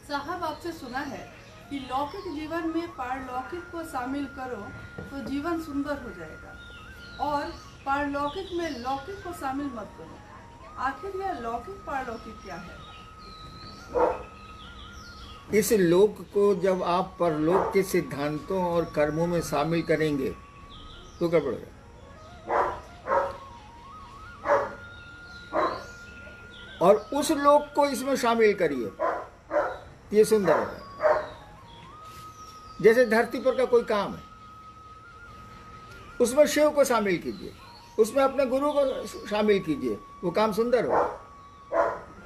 साहब, आपसे सुना है कि लौकिक जीवन में पारलौकिक को शामिल करो तो जीवन सुंदर हो जाएगा, और पारलौकिक में लौकिक को शामिल मत करो। आखिर यह लौकिक पारलौकिक क्या है? इस लोक को जब आप परलोक के सिद्धांतों और कर्मों में शामिल करेंगे तो क्या पड़ेगा? और उस लोक को इसमें शामिल करिए, ये सुंदर है। जैसे धरती पर का कोई काम है, उसमें शिव को शामिल कीजिए, उसमें अपने गुरु को शामिल कीजिए, वो काम सुंदर हो।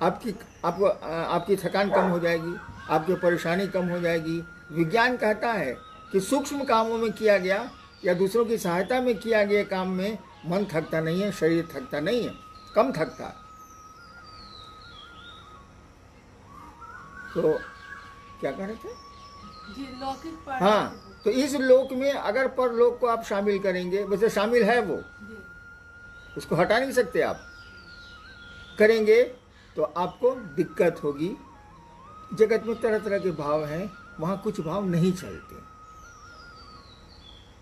आपकी थकान कम हो जाएगी, आपकी परेशानी कम हो जाएगी। विज्ञान कहता है कि सूक्ष्म कामों में किया गया या दूसरों की सहायता में किया गया काम में मन थकता नहीं है, शरीर थकता नहीं है, कम थकता है। तो क्या कह रहे थे जी? लौकिक हाँ, तो इस लोक में अगर परलोक को आप शामिल करेंगे, वैसे शामिल है वो, उसको हटा नहीं सकते आप, करेंगे तो आपको दिक्कत होगी। जगत में तरह तरह के भाव हैं, वहां कुछ भाव नहीं चलते,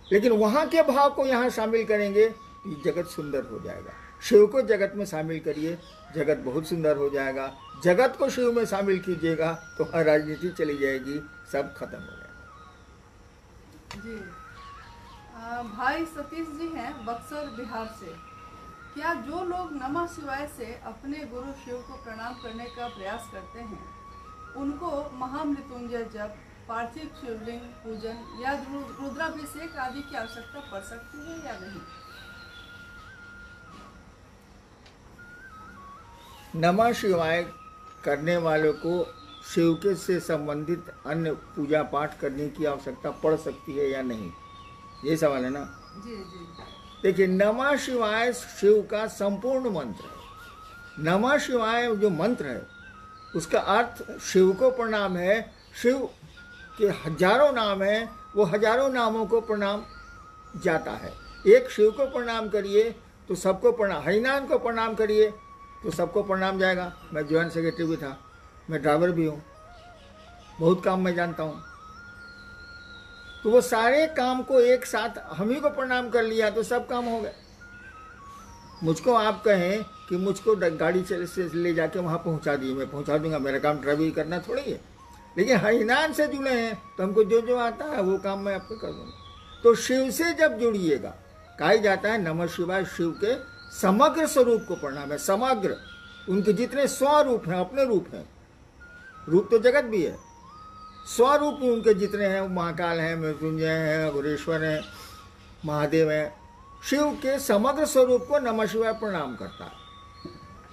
लेकिन वहां के भाव को यहां शामिल करेंगे तो जगत सुंदर हो जाएगा। शिव को जगत में शामिल करिए, जगत बहुत सुंदर हो जाएगा। जगत को शिव में शामिल कीजिएगा तो हर राजनीति चली जाएगी, सब खत्म हो जाएगा। जी, भाई सतीश जी हैं बक्सर बिहार से। क्या जो लोग नमः शिवाय से अपने गुरु शिव को प्रणाम करने का प्रयास करते हैं, उनको महामृत्युंजय जप, पार्थिव शिवलिंग पूजन या रुद्राभिषेक आदि की आवश्यकता पड़ सकती है या नहीं? नमः शिवाय करने वालों को शिव के से संबंधित अन्य पूजा पाठ करने की आवश्यकता पड़ सकती है या नहीं, ये सवाल है ना? जी जी। देखिए, नमः शिवाय शिव का संपूर्ण मंत्र है। नमः शिवाय जो मंत्र है उसका अर्थ शिव को प्रणाम है। शिव के हजारों नाम हैं, वो हजारों नामों को प्रणाम जाता है। एक शिव को प्रणाम करिए तो सबको प्रणाम, हरिनाम को प्रणाम करिए तो सबको प्रणाम जाएगा। मैं ज्वाइंट सेक्रेटरी भी था, मैं ड्राइवर भी हूँ, बहुत काम मैं जानता हूँ। तो वो सारे काम को एक साथ हम ही को प्रणाम कर लिया तो सब काम हो गए। मुझको आप कहें कि मुझको गाड़ी से ले जाके वहाँ पहुँचा दिए, मैं पहुँचा दूंगा, मेरा काम ड्राइवरी करना थोड़ी है। लेकिन हरिनाम से जुड़े हैं तो हमको जो जो आता है वो काम मैं आपको कर दूंगा। तो शिव से जब जुड़िएगा, कहा जाता है नमः शिवाय शिव के समग्र स्वरूप को प्रणाम है। समग्र, उनके जितने स्वरूप हैं, अपने रूप हैं, रूप तो जगत भी है, स्वरूप उनके जितने हैं, महाकाल हैं, मृत्युंजय हैं, गुरेश्वर हैं, महादेव हैं, शिव के समग्र स्वरूप को नमः शिवाय प्रणाम करता है,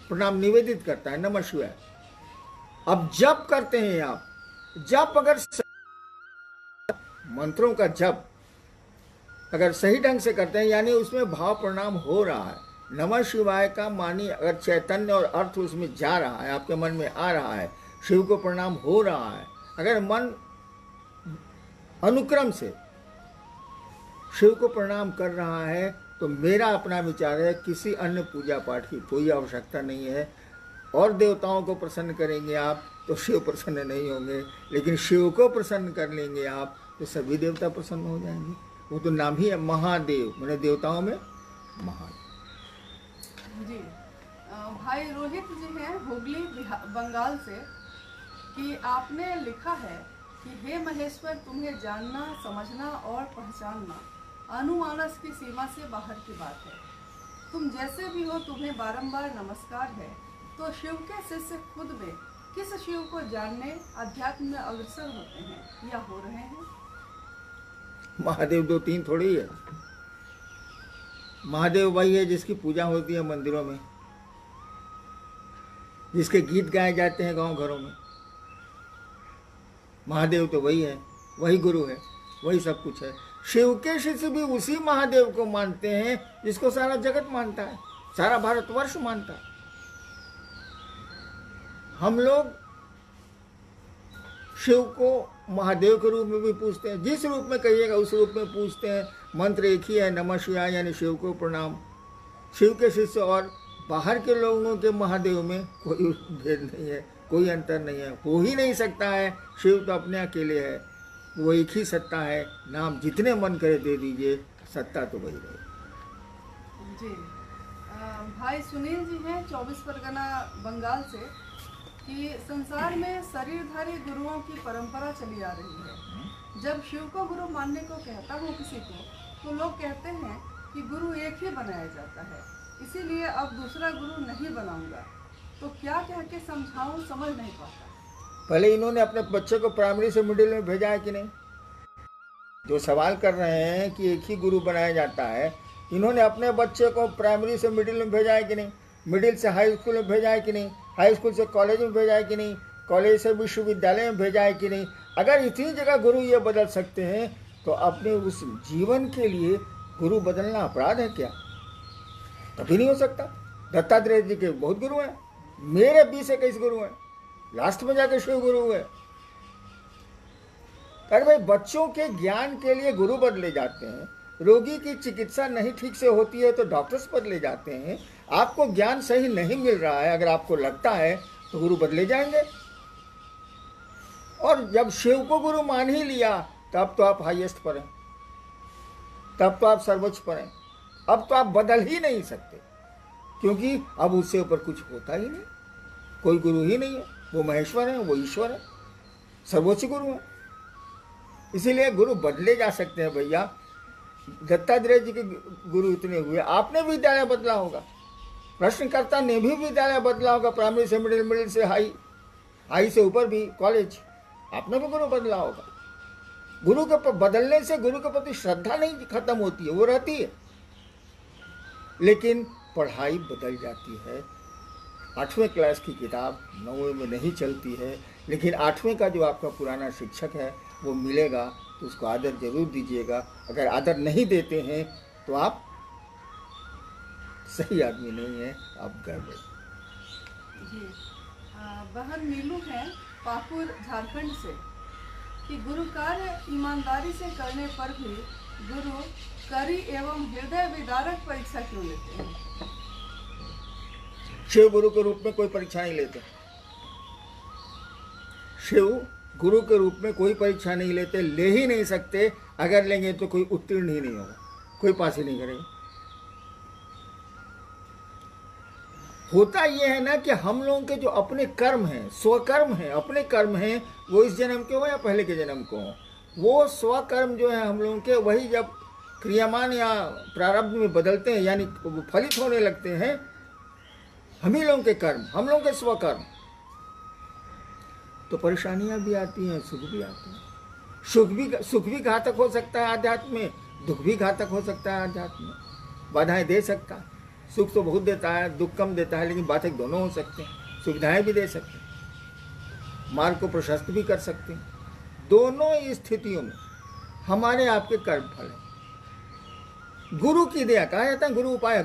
प्रणाम निवेदित करता है नमः शिवाय। अब जप करते हैं आप, जप अगर मंत्रों का जप अगर सही ढंग से करते हैं, यानी उसमें भाव प्रणाम हो रहा है, नमः शिवाय का मानी अगर चैतन्य और अर्थ उसमें जा रहा है, आपके मन में आ रहा है, शिव को प्रणाम हो रहा है, अगर मन अनुक्रम से शिव को प्रणाम कर रहा है, तो मेरा अपना विचार है किसी अन्य पूजा पाठ की कोई आवश्यकता नहीं है। और देवताओं को प्रसन्न करेंगे आप तो शिव प्रसन्न नहीं होंगे, लेकिन शिव को प्रसन्न कर लेंगे आप तो सभी देवता प्रसन्न हो जाएंगे। वो तो नाम ही है महादेव, मैंने देवताओं में महादेव। जी, भाई रोहित जी हैं हुगली बंगाल से कि आपने लिखा है कि हे महेश्वर, तुम्हें जानना, समझना और पहचानना अनुमानस की सीमा से बाहर की बात है। तुम जैसे भी हो, तुम्हें बारंबार नमस्कार है। तो शिव के शिष्य खुद में किस शिव को जानने अध्यात्म में अग्रसर होते हैं या हो रहे हैं? महादेव दो तीन थोड़ी है। महादेव वही है जिसकी पूजा होती है मंदिरों में, जिसके गीत गाए जाते हैं गांव घरों में। महादेव तो वही है, वही गुरु है, वही सब कुछ है। शिव के शिष्य भी उसी महादेव को मानते हैं जिसको सारा जगत मानता है, सारा भारतवर्ष मानता है। हम लोग शिव को महादेव के रूप में भी पूछते हैं, जिस रूप में कहिएगा उस रूप में पूछते हैं। मंत्र एक ही है, नमः शिवाय, यानी शिव को प्रणाम। शिव के शिष्य और बाहर के लोगों के महादेव में कोई भेद नहीं है, कोई अंतर नहीं है, हो ही नहीं सकता है। शिव तो अपने अकेले है, वो एक ही सत्ता है। नाम जितने मन करे दे दीजिए, सत्ता तो वही रहे। जी भाई सुनील जी हैं 24 परगना बंगाल से कि संसार में शरीरधारी गुरुओं की परंपरा चली आ रही है। जब शिव को गुरु मानने को कहता हूँ किसी को, तो लोग कहते हैं कि गुरु एक ही बनाया जाता है, इसीलिए अब दूसरा गुरु नहीं बनाऊंगा। तो क्या कह के समझाऊं, समझ नहीं पाता। पहले इन्होंने अपने बच्चे को प्राइमरी से मिडिल में भेजा है कि नहीं? जो सवाल कर रहे हैं कि एक ही गुरु बनाया जाता है, इन्होंने अपने बच्चे को प्राइमरी से मिडिल में भेजा है कि नहीं? मिडिल से हाई स्कूल में भेजा है कि नहीं? हाई स्कूल से कॉलेज में भेजा है कि नहीं? कॉलेज से विश्वविद्यालय में भेजा है कि नहीं? अगर इतनी जगह गुरु ये बदल सकते हैं, तो अपने उस जीवन के लिए गुरु बदलना अपराध है क्या? कभी नहीं हो सकता। दत्तात्रेय जी के बहुत गुरु हैं, मेरे 20-21 गुरु हैं, लास्ट में जाके शिव गुरु हुए। अरे भाई, बच्चों के ज्ञान के लिए गुरु बदले जाते हैं, रोगी की चिकित्सा नहीं ठीक से होती है तो डॉक्टर्स बदले जाते हैं। आपको ज्ञान सही नहीं मिल रहा है, अगर आपको लगता है तो गुरु बदले जाएंगे। और जब शिव को गुरु मान ही लिया, तब तो आप हाईएस्ट पर हैं, तब तो आप सर्वोच्च पर हैं। अब तो आप बदल ही नहीं सकते, क्योंकि अब उससे ऊपर कुछ होता ही नहीं, कोई गुरु ही नहीं है। वो महेश्वर है, वो ईश्वर है, सर्वोच्च गुरु है। इसीलिए गुरु बदले जा सकते हैं भैया। दत्तात्रेय जी के गुरु इतने हुए, आपने भी विद्यालय बदला होगा, प्रश्नकर्ता ने भी विद्यालय बदला होगा, प्राइमरी से मिडिल, मिडिल से हाई, हाई से ऊपर भी कॉलेज, आपने भी गुरु बदला होगा। गुरु के बदलने से गुरु के प्रति श्रद्धा नहीं खत्म होती है, वो रहती है, लेकिन पढ़ाई बदल जाती है। 8वें क्लास की किताब 9वें में नहीं चलती है, लेकिन 8वें का जो आपका पुराना शिक्षक है वो मिलेगा, तो उसको आदर जरूर दीजिएगा। अगर आदर नहीं देते हैं तो आप सही आदमी नहीं है, आप गड़बड़। जी बहन नीलू हैं पाकुर झारखंड से कि गुरु कार्य ईमानदारी से करने पर भी गुरु करी एवं हृदय विदारक परीक्षा क्यों लेते हैं? शिव गुरु के रूप में कोई परीक्षा नहीं लेते। शिव गुरु के रूप में कोई परीक्षा नहीं लेते, ले ही नहीं सकते। अगर लेंगे तो कोई उत्तीर्ण ही नहीं होगा, कोई पास ही नहीं करेगा। होता यह है ना कि हम लोगों के जो अपने कर्म हैं, स्वकर्म हैं, अपने कर्म हैं, वो इस जन्म के हो या पहले के जन्म को हो, वो स्वकर्म जो है हम लोगों के, वही जब क्रियामान या प्रारब्ध में बदलते हैं, यानी फलित होने लगते हैं, हम ही लोगों के कर्म, हम लोगों के स्वकर्म, तो परेशानियां भी आती हैं, सुख भी आते हैं। सुख भी घातक हो सकता है आध्यात्म में, दुख भी घातक हो सकता है आध्यात्म में। बाधाएं दे सकता है, सुख तो बहुत देता है, दुख कम देता है, लेकिन बाधक दोनों हो सकते हैं। सुविधाएं भी दे सकते हैं, मार्ग को प्रशस्त भी कर सकते हैं। दोनों स्थितियों में हमारे आपके कर्म फल है। गुरु की दया कहा जाता है, गुरु उपाय,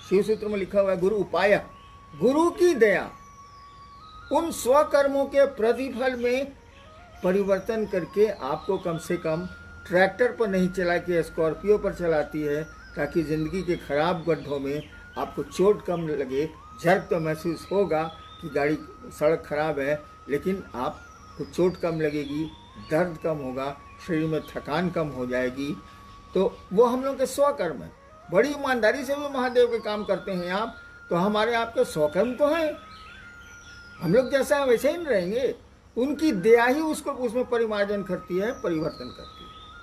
शिव सूत्र में लिखा हुआ है गुरु उपाय। गुरु की दया उन स्वकर्मों के प्रतिफल में परिवर्तन करके आपको कम से कम ट्रैक्टर पर नहीं चला के स्कॉर्पियो पर चलाती है, ताकि ज़िंदगी के खराब गड्ढों में आपको चोट कम लगे। झर्क तो महसूस होगा कि गाड़ी सड़क खराब है, लेकिन आपको चोट कम लगेगी, दर्द कम होगा, शरीर में थकान कम हो जाएगी। तो वो हम लोग के स्वकर्म है। बड़ी ईमानदारी से भी महादेव के काम करते हैं आप, तो हमारे आपके स्वकर्म तो हैं, हम लोग जैसा वैसे ही रहेंगे। उनकी दया ही उसको उसमें परिमार्जन करती है, परिवर्तन करती है।